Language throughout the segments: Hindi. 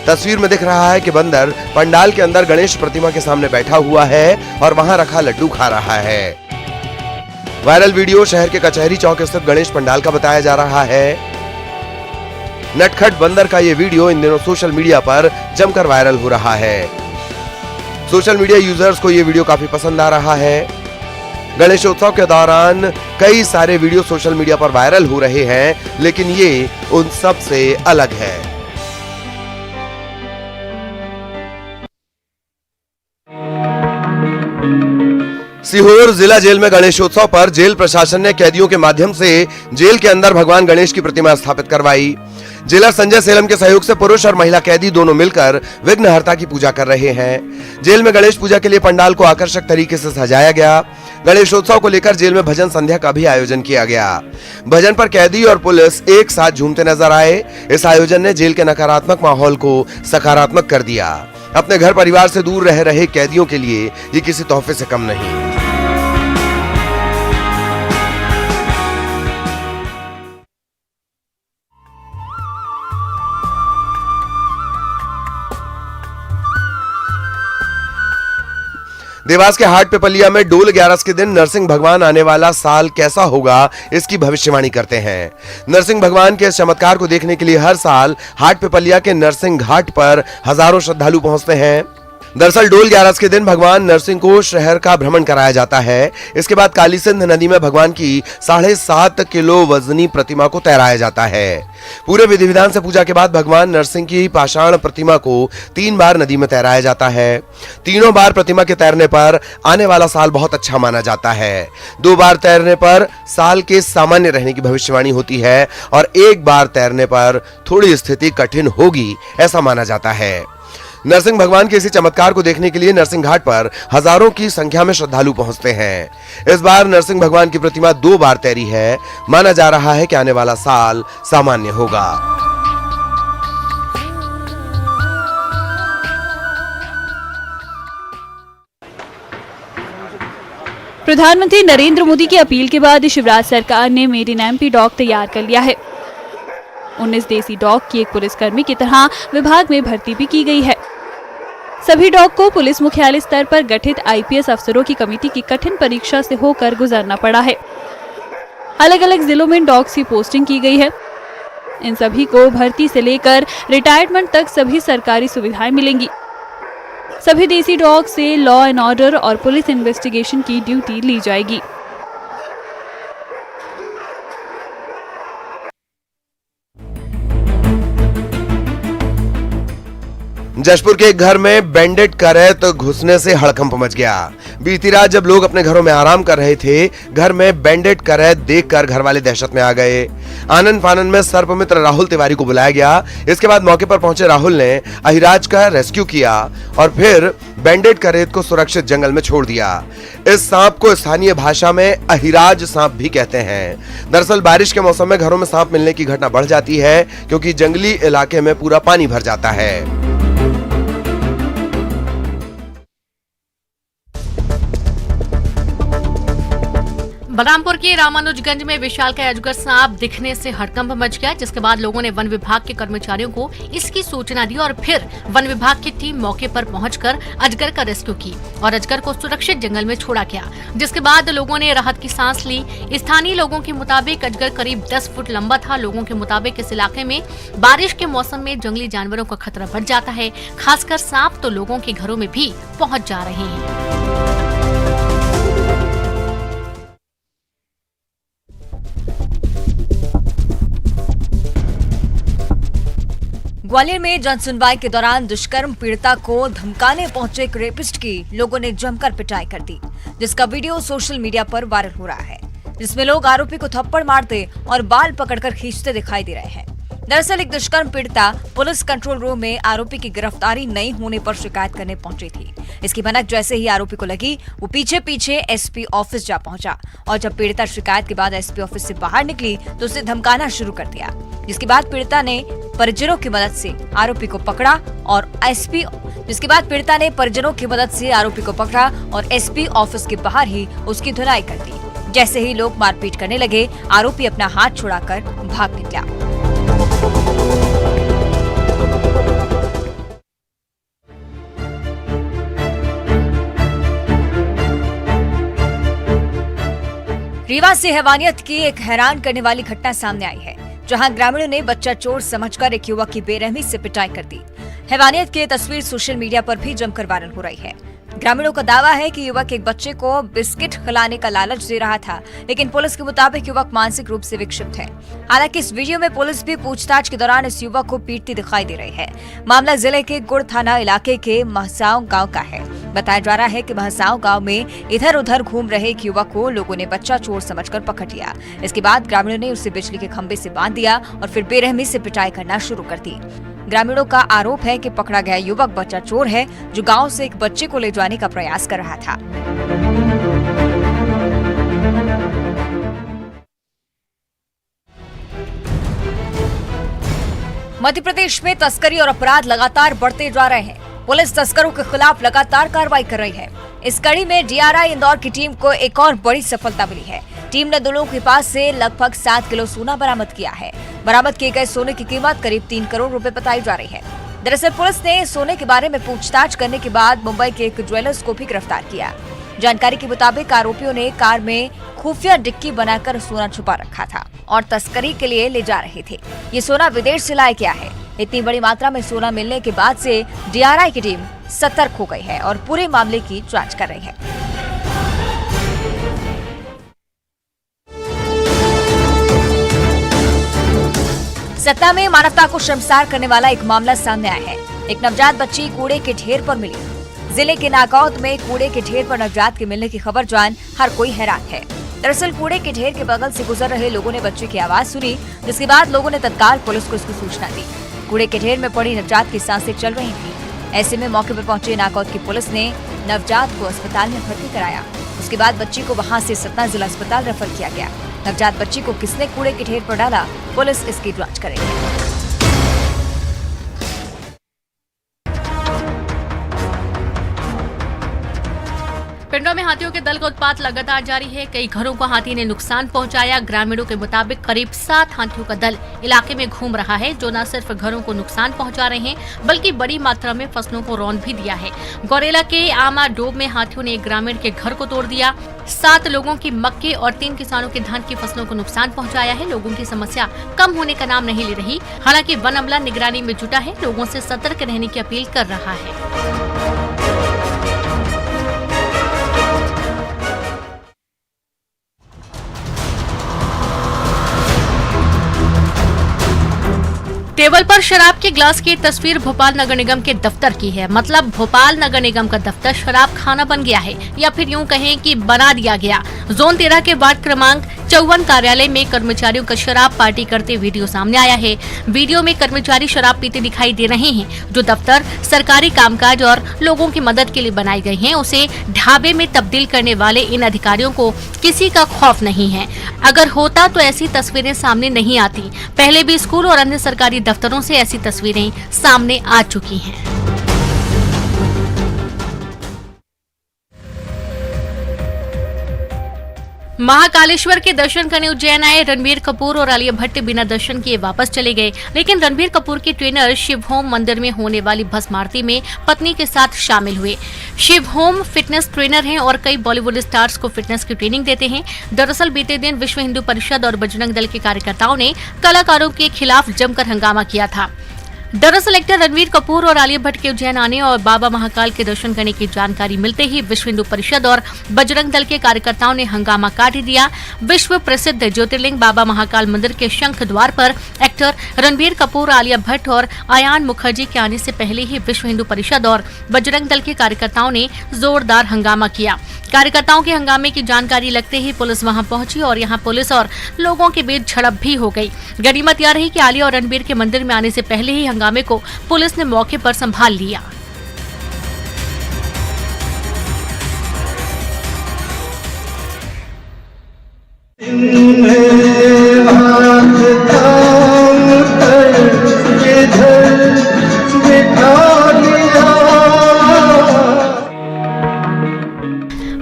तस्वीर में दिख रहा है कि बंदर पंडाल के अंदर गणेश प्रतिमा के सामने बैठा हुआ है और वहां रखा लड्डू खा रहा है। वायरल वीडियो शहर के कचहरी चौक स्थित गणेश पंडाल का बताया जा रहा है। नटखट बंदर का ये वीडियो इन दिनों सोशल मीडिया पर जमकर वायरल हो रहा है। सोशल मीडिया यूजर्स को ये वीडियो काफी पसंद आ रहा है। गणेशोत्सव के दौरान कई सारे वीडियो सोशल मीडिया पर वायरल हो रहे हैं, लेकिन ये उन सब से अलग है। सीहोर जिला जेल में गणेशोत्सव पर जेल प्रशासन ने कैदियों के माध्यम से जेल के अंदर भगवान गणेश की प्रतिमा स्थापित करवाई। जेलर संजय सेलम के सहयोग से पुरुष और महिला कैदी दोनों मिलकर विघ्नहर्ता की पूजा कर रहे हैं। जेल में गणेश पूजा के लिए पंडाल को आकर्षक तरीके से सजाया गया। गणेशोत्सव को लेकर जेल में भजन संध्या का भी आयोजन किया गया। भजन पर कैदी और पुलिस एक साथ झूमते नजर आए। इस आयोजन ने जेल के नकारात्मक माहौल को सकारात्मक कर दिया। अपने घर परिवार से दूर रह रहे कैदियों के लिए ये किसी तोहफे से कम नहीं। देवास के हाट पिपलिया में डोल 11 के दिन नरसिंह भगवान आने वाला साल कैसा होगा इसकी भविष्यवाणी करते हैं। नरसिंह भगवान के इस चमत्कार को देखने के लिए हर साल हाट पिपलिया के नरसिंह घाट पर हजारों श्रद्धालु पहुंचते हैं। दरअसल डोल 11 के दिन भगवान नरसिंह को शहर का भ्रमण कराया जाता है। इसके बाद काली सिंध नदी में भगवान की 7.5 किलो वजनी प्रतिमा को तैराया जाता है। पूरे विधि विधान से पूजा के बाद भगवान नरसिंह की पाषाण प्रतिमा को 3 बार नदी में तैराया जाता है। तीनों बार प्रतिमा के तैरने पर आने वाला साल बहुत अच्छा माना जाता है। 2 बार तैरने पर साल के सामान्य रहने की भविष्यवाणी होती है और 1 बार तैरने पर थोड़ी स्थिति कठिन होगी ऐसा माना जाता है। नरसिंह भगवान के इसी चमत्कार को देखने के लिए नरसिंह घाट पर हजारों की संख्या में श्रद्धालु पहुंचते हैं। इस बार नरसिंह भगवान की प्रतिमा 2 बार तैरी है। माना जा रहा है कि आने वाला साल सामान्य होगा। प्रधानमंत्री नरेंद्र मोदी की अपील के बाद शिवराज सरकार ने मेड इन एमपी डॉग तैयार कर लिया है। 19 देसी डॉग की एक पुलिसकर्मी की तरह विभाग में भर्ती भी की गई है। सभी डॉग को पुलिस मुख्यालय स्तर पर गठित आईपीएस अफसरों की कमेटी की कठिन परीक्षा से होकर गुजरना पड़ा है। अलग अलग जिलों में डॉग्स की पोस्टिंग की गई है। इन सभी को भर्ती से लेकर रिटायरमेंट तक सभी सरकारी सुविधाएं मिलेंगी। सभी देसी डॉग से लॉ एंड ऑर्डर और पुलिस इन्वेस्टिगेशन की ड्यूटी ली जाएगी। जशपुर के एक घर में बैंडेड करैत घुसने से हड़कंप मच गया। बीती रात जब लोग अपने घरों में आराम कर रहे थे, घर में बैंडेड करैत देखकर घर वाले दहशत में आ गए। आनन फानन में सर्पमित्र राहुल तिवारी को बुलाया गया। इसके बाद मौके पर पहुंचे राहुल ने अहिराज का रेस्क्यू किया और फिर बैंडेड करैत को सुरक्षित जंगल में छोड़ दिया। इस सांप को स्थानीय भाषा में अहिराज सांप भी कहते हैं। दरअसल बारिश के मौसम में घरों में सांप मिलने की घटना बढ़ जाती है, क्योंकि जंगली इलाके में पूरा पानी भर जाता है। बलरामपुर के रामानुजगंज में विशालकाय अजगर सांप दिखने से हड़कंप मच गया, जिसके बाद लोगों ने वन विभाग के कर्मचारियों को इसकी सूचना दी और फिर वन विभाग की टीम मौके पर पहुंचकर अजगर का रेस्क्यू की और अजगर को सुरक्षित जंगल में छोड़ा गया, जिसके बाद लोगों ने राहत की सांस ली। स्थानीय लोगों के मुताबिक अजगर करीब 10 फुट लंबा था। लोगों के मुताबिक इस इलाके में बारिश के मौसम में जंगली जानवरों का खतरा बढ़ जाता है। खासकर सांप तो लोगों के घरों में भी पहुँच जा रहे हैं। ग्वालियर में जनसुनवाई के दौरान दुष्कर्म पीड़िता को धमकाने पहुंचे एक रेपिस्ट की लोगों ने जमकर पिटाई कर दी, जिसका वीडियो सोशल मीडिया पर वायरल हो रहा है, जिसमें लोग आरोपी को थप्पड़ मारते और बाल पकड़कर खींचते दिखाई दे रहे हैं। दरअसल एक दुष्कर्म पीड़िता पुलिस कंट्रोल रूम में आरोपी की गिरफ्तारी नहीं होने पर शिकायत करने पहुंची थी। इसकी भनक जैसे ही आरोपी को लगी, वो पीछे पीछे एसपी ऑफिस जा पहुंचा और जब पीड़िता शिकायत के बाद एसपी ऑफिस से बाहर निकली तो उसे धमकाना शुरू कर दिया, जिसके बाद पीड़िता ने परिजनों की मदद से आरोपी को पकड़ा और एसपी ऑफिस के बाहर ही उसकी धुलाई कर दी। जैसे ही लोग मारपीट करने लगे, आरोपी अपना हाथ छुड़ाकर भाग निकला। रीवा से हैवानियत की एक हैरान करने वाली घटना सामने आई है, जहां ग्रामीणों ने बच्चा चोर समझकर एक युवक की बेरहमी से पिटाई कर दी। हैवानियत की तस्वीर सोशल मीडिया पर भी जमकर वायरल हो रही है। ग्रामीणों का दावा है कि युवक एक बच्चे को बिस्किट खिलाने का लालच दे रहा था, लेकिन पुलिस के मुताबिक युवक मानसिक रूप से विक्षिप्त है। हालांकि इस वीडियो में पुलिस भी पूछताछ के दौरान इस युवक को पीटती दिखाई दे रही है। मामला जिले के गुड़ थाना इलाके के महसाव गांव का है। बताया जा रहा है कि महसाव गांव में इधर उधर घूम रहे एक युवक को लोगों ने बच्चा चोर समझकर पकड़ लिया। इसके बाद ग्रामीणों ने उसे बिजली के खंभे से बांध दिया और फिर बेरहमी से पिटाई करना शुरू कर दी। ग्रामीणों का आरोप है कि पकड़ा गया युवक बच्चा चोर है, जो गांव से एक बच्चे को ले जाने का प्रयास कर रहा था। मध्य प्रदेश में तस्करी और अपराध लगातार बढ़ते जा रहे हैं। पुलिस तस्करों के खिलाफ लगातार कार्रवाई कर रही है। इस कड़ी में डीआरआई इंदौर की टीम को एक और बड़ी सफलता मिली है। टीम ने दोनों के पास से लगभग 7 किलो सोना बरामद किया है। बरामद किए गए सोने की कीमत करीब 3 करोड़ रुपए बताई जा रही है। दरअसल पुलिस ने सोने के बारे में पूछताछ करने के बाद मुंबई के एक ज्वेलर्स को भी गिरफ्तार किया। जानकारी के मुताबिक आरोपियों ने कार में खुफिया डिक्की बनाकर सोना छुपा रखा था और तस्करी के लिए ले जा रहे थे। ये सोना विदेश से लाया गया है। इतनी बड़ी मात्रा में सोना मिलने के बाद से डीआरआई की टीम सतर्क हो गई है और पूरे मामले की जांच कर रही है। सतना में मानवता को शर्मसार करने वाला एक मामला सामने आया है। एक नवजात बच्ची कूड़े के ढेर पर मिली। जिले के नागौद में कूड़े के ढेर पर नवजात के मिलने की खबर जान हर कोई हैरान है। दरअसल कूड़े के ढेर के बगल से गुजर रहे लोगों ने बच्चे की आवाज सुनी, जिसके बाद लोगों ने तत्काल पुलिस को इसकी सूचना दी। कूड़े के ढेर में पड़ी नवजात की सांसें चल रही थी। ऐसे में मौके पर पहुंचे नागौद की पुलिस ने नवजात को अस्पताल में भर्ती कराया। उसके बाद बच्ची को वहां से सतना जिला अस्पताल रेफर किया गया। नवजात बच्ची को किसने कूड़े के ढेर पर डाला, पुलिस इसकी जांच करेगी। पिंडों में हाथियों के दल का उत्पात लगातार जारी है। कई घरों को हाथी ने नुकसान पहुंचाया। ग्रामीणों के मुताबिक करीब 7 हाथियों का दल इलाके में घूम रहा है, जो न सिर्फ घरों को नुकसान पहुंचा रहे हैं, बल्कि बड़ी मात्रा में फसलों को रौंद भी दिया है। गौरेला के आमा डोब में हाथियों ने एक ग्रामीण के घर को तोड़ दिया। 7 लोगों की मक्के और 3 किसानों के धान की फसलों को नुकसान पहुंचाया है। लोगों की समस्या कम होने का नाम नहीं ले रही। हालांकि वन अमला निगरानी में जुटा है, लोगों से सतर्क रहने की अपील कर रहा है। टेबल पर शराब के ग्लास की तस्वीर भोपाल नगर निगम के दफ्तर की है। मतलब भोपाल नगर निगम का दफ्तर शराब खाना बन गया है, या फिर यूं कहें कि बना दिया गया। जोन 13 के वार्ड क्रमांक 54 कार्यालय में कर्मचारियों का शराब पार्टी करते वीडियो सामने आया है। वीडियो में कर्मचारी शराब पीते दिखाई दे रहे हैं। जो दफ्तर सरकारी कामकाज और लोगों की मदद के लिए बनाए गए हैं, उसे ढाबे में तब्दील करने वाले इन अधिकारियों को किसी का खौफ नहीं है। अगर होता तो ऐसी तस्वीरें सामने नहीं आती। पहले भी स्कूल और अन्य सरकारी दफ्तरों से ऐसी तस्वीरें सामने आ चुकी हैं। महाकालेश्वर के दर्शन करने उज्जैन आए रणबीर कपूर और आलिया भट्ट बिना दर्शन किए वापस चले गए। लेकिन रणबीर कपूर के ट्रेनर शिव होम मंदिर में होने वाली भस्म आरती में पत्नी के साथ शामिल हुए। शिव होम फिटनेस ट्रेनर हैं और कई बॉलीवुड स्टार्स को फिटनेस की ट्रेनिंग देते हैं। दरअसल बीते दिन विश्व हिंदू परिषद और बजरंग दल के कार्यकर्ताओं ने कलाकारों के खिलाफ जमकर हंगामा किया था। दरअसल एक्टर रणबीर कपूर और आलिया भट्ट के उज्जैन आने और बाबा महाकाल के दर्शन करने की जानकारी मिलते ही विश्व हिंदू परिषद और बजरंग दल के कार्यकर्ताओं ने हंगामा काट दिया। विश्व प्रसिद्ध ज्योतिर्लिंग बाबा महाकाल मंदिर के शंख द्वार पर एक्टर रणबीर कपूर, आलिया भट्ट और आयान मुखर्जी के आने से पहले ही विश्व हिंदू परिषद और बजरंग दल के कार्यकर्ताओं ने जोरदार हंगामा किया। कार्यकर्ताओं के हंगामे की जानकारी लगते ही पुलिस वहां पहुंची और यहां पुलिस और लोगों के बीच झड़प भी हो गई। गनीमत यह रही कि आलिया और रणबीर के मंदिर में आने से पहले ही हंगामे को पुलिस ने मौके पर संभाल लिया।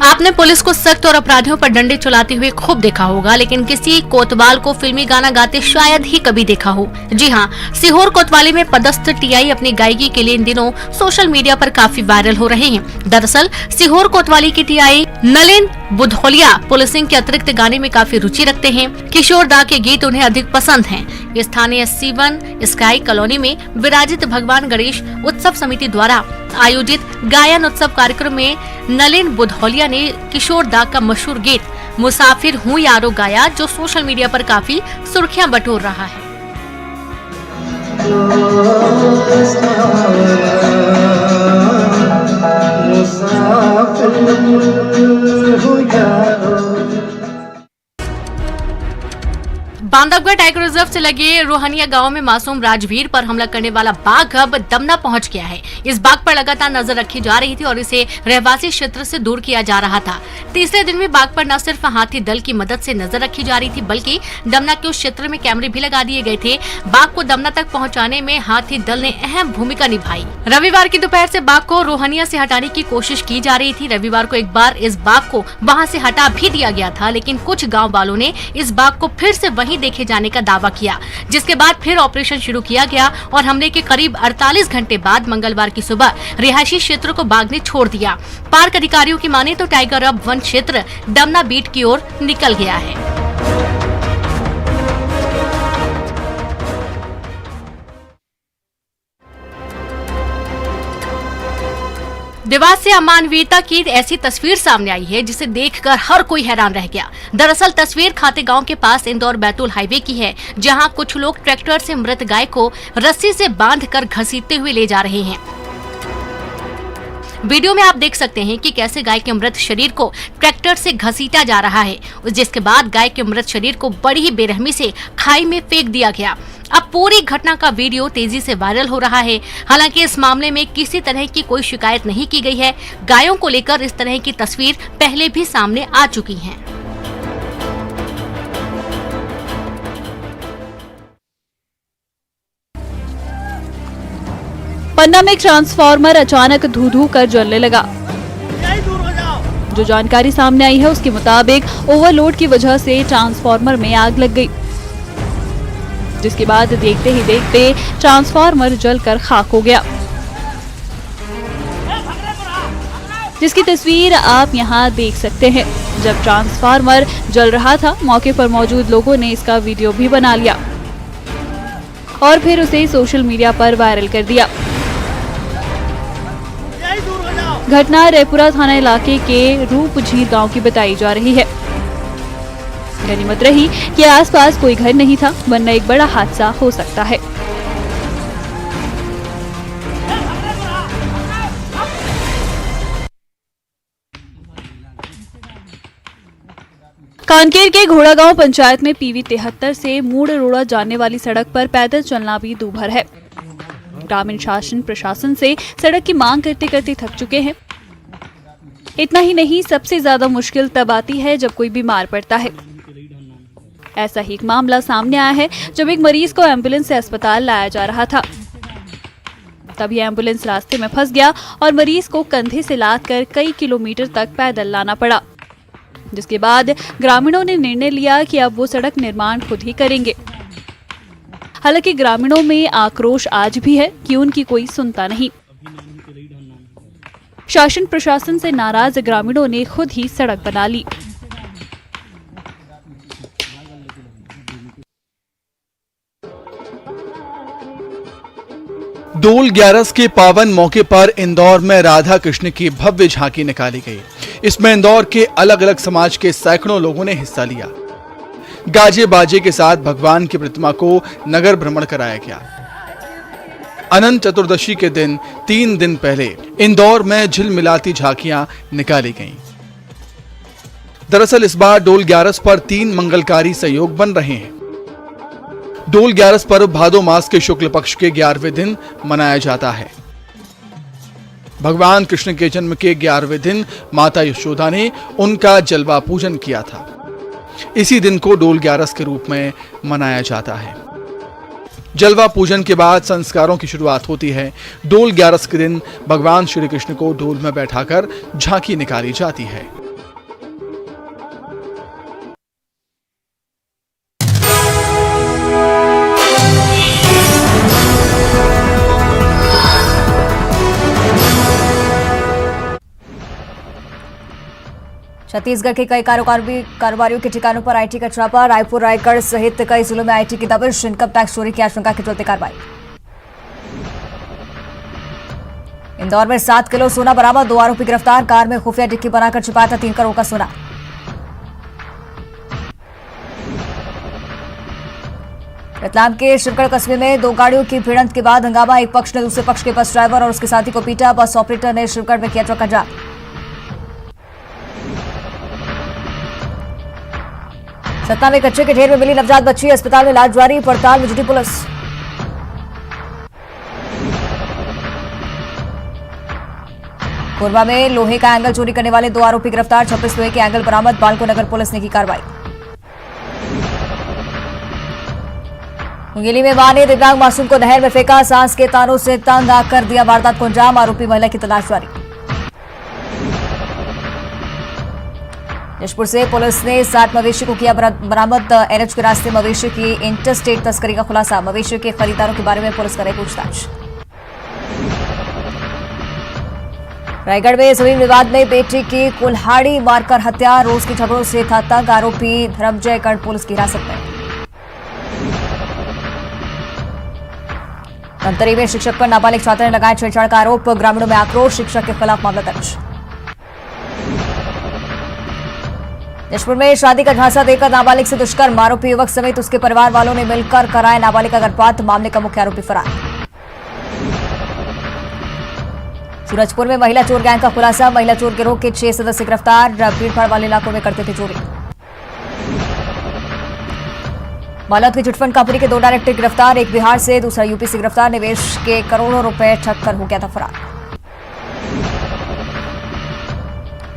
आपने पुलिस को सख्त और अपराधियों पर डंडे चलाते हुए खूब देखा होगा, लेकिन किसी कोतवाल को फिल्मी गाना गाते शायद ही कभी देखा हो। जी हाँ, सीहोर कोतवाली में पदस्थ टीआई अपनी गायकी के लिए इन दिनों सोशल मीडिया पर काफी वायरल हो रहे हैं। दरअसल सीहोर कोतवाली के टीआई नलिन बुधौलिया पुलिसिंग के अतिरिक्त गाने में काफी रुचि रखते हैं। किशोर दा के गीत उन्हें अधिक पसंद हैं। स्थानीय C1 स्काई कॉलोनी में विराजित भगवान गणेश उत्सव समिति द्वारा आयोजित गायन उत्सव कार्यक्रम में नलिन बुधौलिया ने किशोर दा का मशहूर गीत मुसाफिर हूँ यारो गाया, जो सोशल मीडिया पर काफी सुर्खियां बटोर रहा है। बांधवगढ़ टाइगर रिजर्व से लगे रोहनिया गांव में मासूम राजवीर पर हमला करने वाला बाघ अब दमना पहुंच गया है। इस बाघ पर लगातार नजर रखी जा रही थी और इसे रहवासी क्षेत्र से दूर किया जा रहा था। तीसरे दिन में बाघ पर न सिर्फ हाथी दल की मदद से नजर रखी जा रही थी, बल्कि दमना के उस क्षेत्र में कैमरे भी लगा दिए गए थे। बाघ को दमना तक पहुँचाने में हाथी दल ने अहम भूमिका निभाई। रविवार की दोपहर से बाघ को रोहनिया से हटाने की कोशिश की जा रही थी। रविवार को एक बार इस बाघ को वहाँ से हटा भी दिया गया था, लेकिन कुछ गाँव वालों ने इस बाघ को फिर से वहीं देखे जाने का दावा किया, जिसके बाद फिर ऑपरेशन शुरू किया गया और हमले के करीब 48 घंटे बाद मंगलवार की सुबह रिहायशी क्षेत्र को बाघ ने छोड़ दिया। पार्क अधिकारियों की माने तो टाइगर अब वन क्षेत्र दमना बीट की ओर निकल गया है। देवास से अमानवीयता की ऐसी तस्वीर सामने आई है जिसे देखकर हर कोई हैरान रह गया। दरअसल तस्वीर खाते गांव के पास इंदौर बैतूल हाईवे की है, जहां कुछ लोग ट्रैक्टर से मृत गाय को रस्सी से बांधकर घसीटते हुए ले जा रहे हैं। वीडियो में आप देख सकते हैं कि कैसे गाय के मृत शरीर को ट्रैक्टर से घसीटा जा रहा है, जिसके बाद गाय के मृत शरीर को बड़ी ही बेरहमी से खाई में फेंक दिया गया। अब पूरी घटना का वीडियो तेजी से वायरल हो रहा है। हालांकि इस मामले में किसी तरह की कोई शिकायत नहीं की गई है। गायों को लेकर इस तरह की तस्वीर पहले भी सामने आ चुकी है। पन्ना में एक ट्रांसफार्मर अचानक धू धू कर जलने लगा। जो जानकारी सामने आई है उसके मुताबिक ओवरलोड की वजह से ट्रांसफार्मर में आग लग गई, जिसके बाद देखते ही देखते ट्रांसफार्मर जलकर खाक हो गया, जिसकी तस्वीर आप यहां देख सकते हैं। जब ट्रांसफार्मर जल रहा था, मौके पर मौजूद लोगों ने इसका वीडियो भी बना लिया और फिर उसे सोशल मीडिया पर वायरल कर दिया। घटना रेपुरा थाना इलाके के रूप झीर गांव की बताई जा रही है। गनीमत रही कि आसपास कोई घर नहीं था, वरना एक बड़ा हादसा हो सकता है। कानकेर के घोड़ागांव पंचायत में PV 73 से मूड़ रोड़ा जाने वाली सड़क पर पैदल चलना भी दूभर है। ग्रामीण शासन प्रशासन से सड़क की मांग करते करते थक चुके हैं। इतना ही नहीं, सबसे ज्यादा मुश्किल तब आती है जब कोई बीमार पड़ता है। ऐसा ही एक मामला सामने आया है जब एक मरीज को एम्बुलेंस से अस्पताल लाया जा रहा था। तभी एम्बुलेंस रास्ते में फंस गया और मरीज को कंधे से लादकर कई किलोमीटर तक पैदल लाना पड़ा, जिसके बाद ग्रामीणों ने निर्णय लिया कि अब वो सड़क निर्माण खुद ही करेंगे। हालांकि ग्रामीणों में आक्रोश आज भी है कि उनकी कोई सुनता नहीं। शासन प्रशासन से नाराज ग्रामीणों ने खुद ही सड़क बना ली। डोल 11 के पावन मौके पर इंदौर में राधा कृष्ण की भव्य झांकी निकाली गई। इसमें इंदौर के अलग अलग समाज के सैकड़ों लोगों ने हिस्सा लिया। गाजे बाजे के साथ भगवान की प्रतिमा को नगर भ्रमण कराया गया। अनंत चतुर्दशी के दिन 3 दिन पहले इंदौर में झिलमिलाती झांकियां निकाली गईं। दरअसल इस बार डोल 11 पर 3 मंगलकारी संयोग बन रहे हैं। डोल 11 पर्व भादो मास के शुक्ल पक्ष के 11वें दिन मनाया जाता है। भगवान कृष्ण के जन्म के 11वें दिन माता यशोदा ने उनका जलवा पूजन किया था। इसी दिन को डोल 11 के रूप में मनाया जाता है। जलवा पूजन के बाद संस्कारों की शुरुआत होती है। डोल 11 के दिन भगवान श्री कृष्ण को डोल में बैठाकर झांकी निकाली जाती है। छत्तीसगढ़ के कई कारोबारियों के ठिकानों पर आईटी का छापा। रायपुर, रायगढ़ सहित कई जिलों में आईटी की दबिश। इनकम टैक्स चोरी की आशंका के चलते कार्रवाई। इंदौर में 7 किलो सोना बरामद, 2 आरोपी गिरफ्तार। कार में खुफिया डिक्की बनाकर छिपाया था 3 करोड़ का सोना। रतलाम के शिवगढ़ कस्बे में 2 गाड़ियों की भिड़ंत के बाद हंगामा। एक पक्ष ने दूसरे पक्ष के बस ड्राइवर और उसके साथी को पीटा। बस ऑपरेटर ने शिवगढ़ में किया चौका जाम। सतना में कच्चे के ढेर में मिली नवजात बच्ची, अस्पताल में इलाज जारी। पड़ताल में जुटी पुलिस। कोरबा में लोहे का एंगल चोरी करने वाले 2 आरोपी गिरफ्तार। 26 लोहे के एंगल बरामद। बालको नगर पुलिस ने की कार्रवाई। मुंगेली में मां ने दिव्यांग मासूम को नहर में फेंका। सांस के तानों से तंग आकर दिया वारदात को अंजाम। आरोपी महिला की तलाश जारी। जशपुर से पुलिस ने 60 मवेशी को किया बरामद। एनएच के रास्ते मवेशी की इंटरस्टेट तस्करी का खुलासा। मवेशी के खरीदारों के बारे में पुलिस करे पूछताछ। रायगढ़ में जमीन विवाद में बेटी की कुल्हाड़ी मारकर हत्या। रोज के झगड़ों से था तंग। आरोपी धर्मजय गढ़ पुलिस की हिरासत में। धमतरी में शिक्षक पर नाबालिग छात्र ने लगाया छेड़छाड़ का आरोप। ग्रामीणों में आक्रोश। शिक्षक के खिलाफ मामला दर्ज। जशपुर में शादी का झांसा देकर नाबालिग से दुष्कर्म। आरोपी युवक समेत उसके परिवार वालों ने मिलकर कराया नाबालिग का गर्भपात। मामले का मुख्य आरोपी फरार। सूरजपुर में महिला चोर गैंग का खुलासा। महिला चोर गिरोह के 6 सदस्य गिरफ्तार। भीड़भाड़ वाले इलाकों में करते थे चोरी। बालोद की चिटफंड कंपनी के 2 डायरेक्टर गिरफ्तार। एक बिहार से, दूसरा यूपी से गिरफ्तार। निवेश के करोड़ों रुपए ठग कर हो गया था फरार।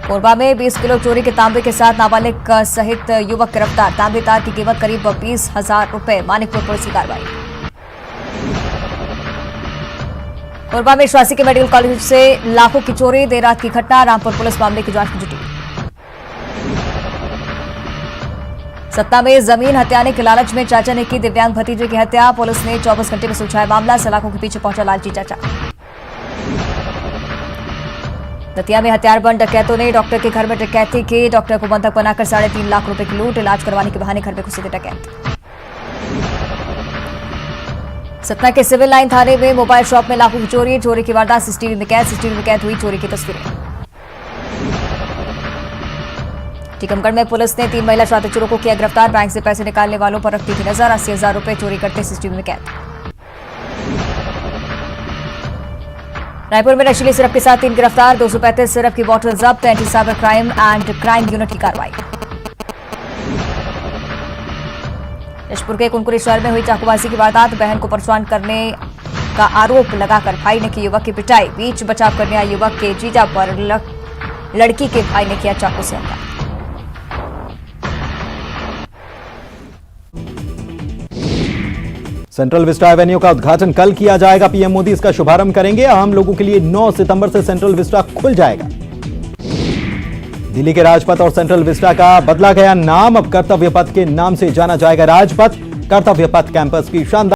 कोरबा में 20 किलो चोरी के तांबे के साथ नाबालिग सहित युवक गिरफ्तार। तांबे तार की कीमत करीब 20,000 रुपए। मानिकपुर पुलिस की कार्रवाई। कोरबा में श्वासी के मेडिकल कॉलेज से लाखों की चोरी। देर रात की घटना। रामपुर पुलिस मामले की जांच में जुटी। सतना में जमीन हथियाने के लालच में चाचा ने की दिव्यांग भतीजे की हत्या। पुलिस ने 24 घंटे में सुलझाया मामला। सलाखों के पीछे पहुंचा लालची चाचा। दतिया में हथियारबंद डकैतों ने डॉक्टर के घर में डकैती की। डॉक्टर को बंधक बनाकर 3.5 लाख रुपए की लूट। इलाज करवाने के बहाने घर में घुसे थे डकैत। सतना के सिविल लाइन थाने में मोबाइल शॉप में लाखों की चोरी। चोरी की वारदात सीसीटीवी में कैद। सीसीटीवी में कैद हुई चोरी की तस्वीरें। टीकमगढ़ में पुलिस ने 3 महिला छात्र चोरों को किया गिरफ्तार। बैंक से पैसे निकालने वालों पर रखती थी नजर। 80,000 रुपए चोरी करते सीसीटीवी में कैद। रायपुर में नशीली सिरप के साथ 3 गिरफ्तार। 235 सिरप की बोतल जब्त। Anti cyber crime and crime unit की कार्रवाई। जशपुर के कुनकुरी शहर में हुई चाकूबाजी की वारदात। बहन को परेशान करने का आरोप लगाकर भाई ने की युवक की पिटाई। बीच बचाव करने आए युवक के जीजा पर लड़की के भाई ने किया चाकू से हमला। सेंट्रल विस्टा एवेन्यू का उद्घाटन कल किया जाएगा। पीएम मोदी इसका शुभारंभ करेंगे। आम लोगों के लिए 9 सितंबर से सेंट्रल विस्टा खुल जाएगा। दिल्ली के राजपथ और सेंट्रल विस्टा का बदला गया नाम। अब कर्तव्य पथ के नाम से जाना जाएगा राजपथ। कर्तव्य पथ कैंपस की शानदार